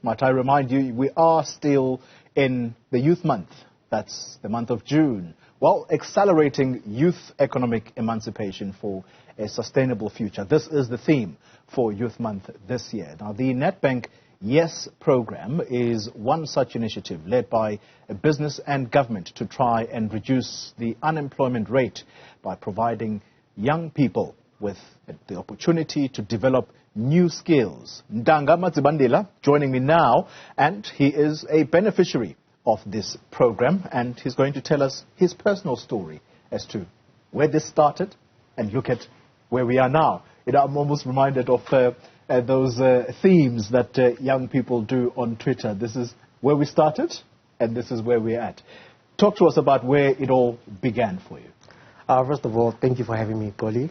Might I remind you, we are still in the Youth Month. That's the month of June. Well, accelerating youth economic emancipation for a sustainable future. This is the theme for Youth Month this year. Now, the Nedbank YES program is one such initiative led by business and government to try and reduce the unemployment rate by providing young people with the opportunity to develop new skills. Ntanga Madzivhandila joining me now, and he is a beneficiary of this program, and he's going to tell us his personal story as to where this started and look at where we are now. I'm almost reminded of those themes that young people do on Twitter. This is where we started, and this is where we're at. Talk to us about where it all began for you. First of all, thank you for having me, Goli.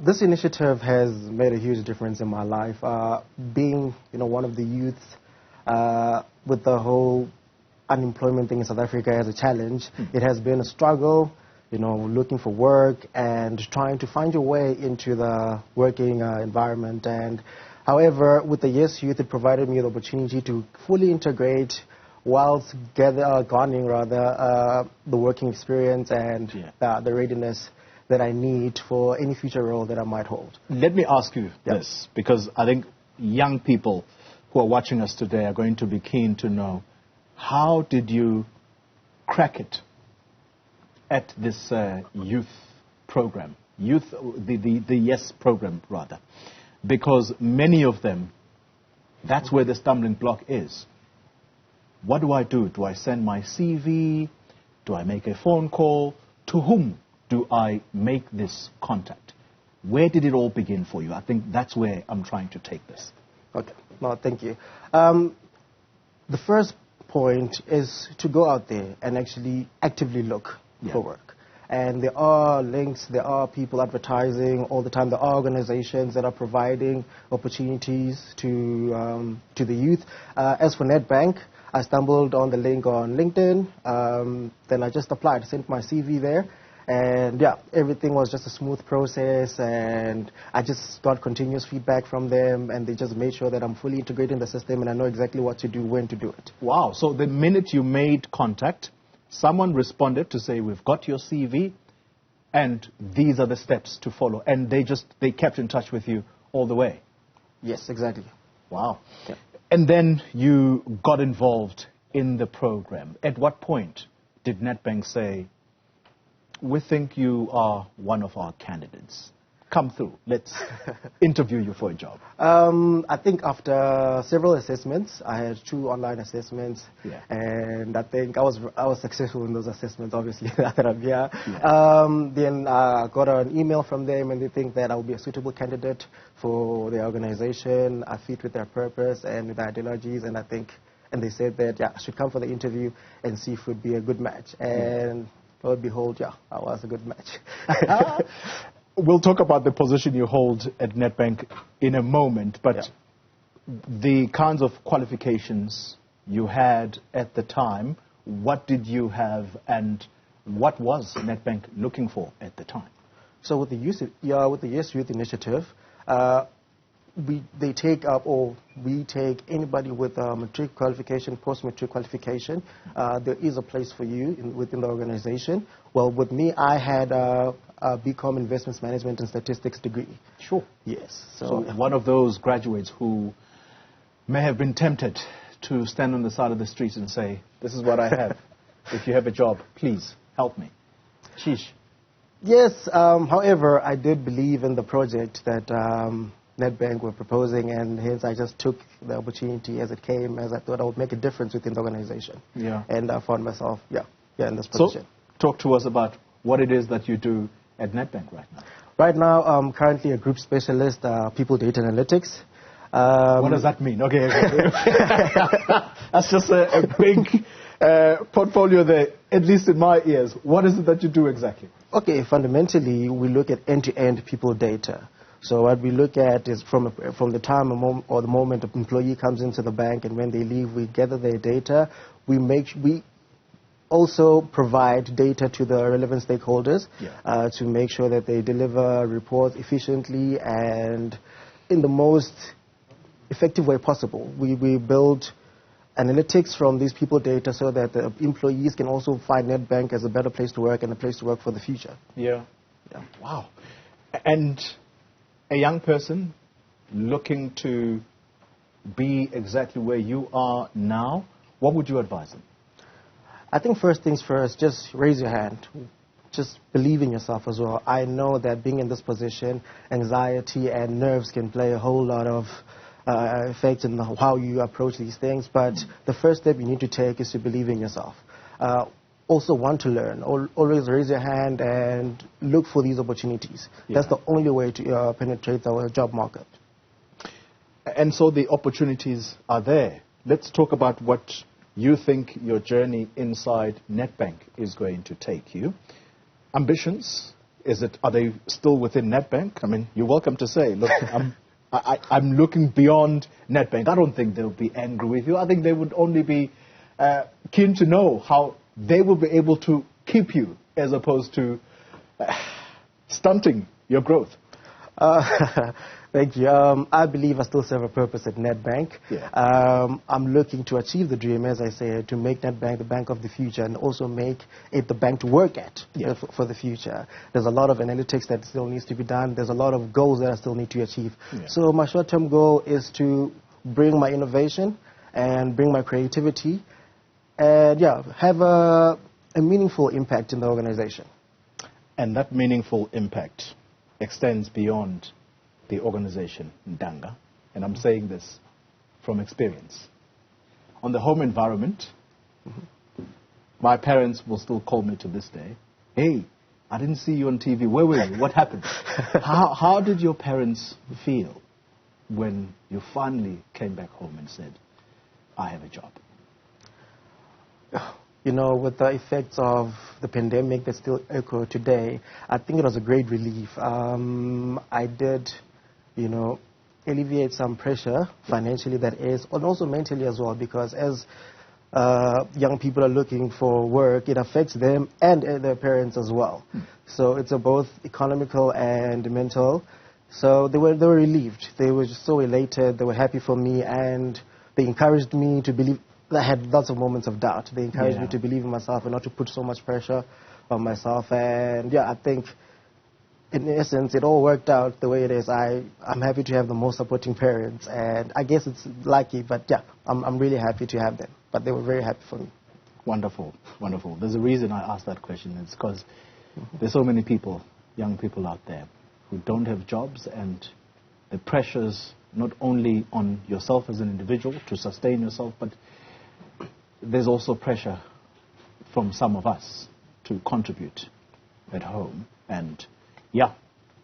This initiative has made a huge difference in my life. Being, one of the youths with the whole unemployment thing in South Africa as a challenge, it has been a struggle, looking for work and trying to find your way into the working environment. And however, with the YES Youth, it provided me the opportunity to fully integrate whilst garnering the working experience and the readiness that I need for any future role that I might hold. Let me ask you this, because I think young people who are watching us today are going to be keen to know, how did you crack it at this youth program, the YES program rather? Because many of them, that's where the stumbling block is. What do I do? Do I send my CV? Do I make a phone call? To whom do I make this contact? Where did it all begin for you? I think that's where I'm trying to take this. Okay. No, thank you. The first point is to go out there and actually actively look for work. And there are links, there are people advertising all the time, there are organizations that are providing opportunities to the youth. As for Nedbank, I stumbled on the link on LinkedIn, then I just applied, sent my CV there, and everything was just a smooth process, and I just got continuous feedback from them, and they just made sure that I'm fully integrated in the system and I know exactly what to do, when to do it. Wow. So the minute you made contact, someone responded to say, we've got your CV, and these are the steps to follow. And they kept in touch with you all the way. Yes, exactly. Wow. Yeah. And then you got involved in the program. At what point did Nedbank say, we think you are one of our candidates? Come through. Let's interview you for a job. I think after several assessments, I had 2 online assessments, and I think I was successful in those assessments, obviously, that I'm here. Then I got an email from them, and they think that I will be a suitable candidate for the organization. I fit with their purpose and with their ideologies, and and they said that, I should come for the interview and see if it would be a good match. And lo and behold, I was a good match. We'll talk about the position you hold at Nedbank in a moment, but the kinds of qualifications you had at the time, what did you have and what was Nedbank looking for at the time? So with the YES Youth Initiative, we take anybody with matric qualification, post-matric qualification. There is a place for you within the organization. Well, with me, I had a BCom Investments Management and Statistics degree. Sure. Yes. So one of those graduates who may have been tempted to stand on the side of the street and say, this is what I have. If you have a job, please help me. Sheesh. Yes. However, I did believe in the project that Nedbank were proposing, and hence I just took the opportunity as it came, as I thought I would make a difference within the organization. Yeah. And I found myself, in this position. So, talk to us about what it is that you do at Nedbank right now. Right now, I'm currently a group specialist, people data analytics. What does that mean? Okay. That's just a big portfolio there, at least in my ears. What is it that you do exactly? Okay, fundamentally, we look at end-to-end people data. So what we look at is from the time or the moment an employee comes into the bank and when they leave, we gather their data. We also provide data to the relevant stakeholders to make sure that they deliver reports efficiently and in the most effective way possible. We build analytics from these people data so that the employees can also find Nedbank as a better place to work and a place to work for the future. Yeah. Wow. And a young person looking to be exactly where you are now, what would you advise them? I think first things first, just raise your hand. Just believe in yourself as well. I know that being in this position, anxiety and nerves can play a whole lot of effect in how you approach these things, but the first step you need to take is to believe in yourself. Also want to learn. Always raise your hand and look for these opportunities. Yeah. That's the only way to penetrate our job market. And so the opportunities are there. Let's talk about what you think your journey inside Nedbank is going to take you. Ambitions, are they still within Nedbank? I mean, you're welcome to say, look, I'm looking beyond Nedbank. I don't think they'll be angry with you. I think they would only be keen to know how they will be able to keep you as opposed to stunting your growth. Thank you. I believe I still serve a purpose at Nedbank. Yeah. I'm looking to achieve the dream, as I said, to make Nedbank the bank of the future and also make it the bank to work at for the future. There's a lot of analytics that still needs to be done. There's a lot of goals that I still need to achieve. Yeah. So my short-term goal is to bring my innovation and bring my creativity and, have a meaningful impact in the organization. And that meaningful impact extends beyond the organization, Ntanga, and I'm saying this from experience. On the home environment, my parents will still call me to this day, hey, I didn't see you on TV, where were you, what happened? How did your parents feel when you finally came back home and said, I have a job? You know, with the effects of the pandemic that still echo today, I think it was a great relief. I did, alleviate some pressure financially, that is, and also mentally as well, because as young people are looking for work, it affects them and their parents as well. So it's both economical and mental. So they were relieved. They were just so elated. They were happy for me, and they encouraged me to believe. I had lots of moments of doubt. They encouraged me to believe in myself and not to put so much pressure on myself. And I think in essence, it all worked out the way it is. I'm happy to have the most supporting parents, and I guess it's lucky, but I'm really happy to have them. But they were very happy for me. Wonderful, wonderful. There's a reason I asked that question. It's because there's so many people, young people out there, who don't have jobs, and the pressures not only on yourself as an individual to sustain yourself, but there's also pressure from some of us to contribute at home. And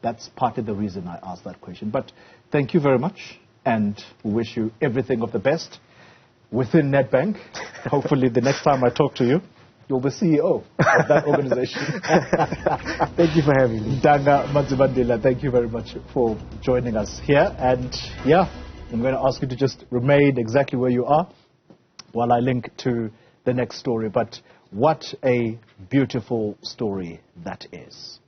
that's partly the reason I asked that question. But thank you very much, and we wish you everything of the best within Nedbank. Hopefully the next time I talk to you, you're the CEO of that organization. Thank you for having me. Ntanga Madzivhandila, thank you very much for joining us here. And I'm going to ask you to just remain exactly where you are while I link to the next story. But what a beautiful story that is.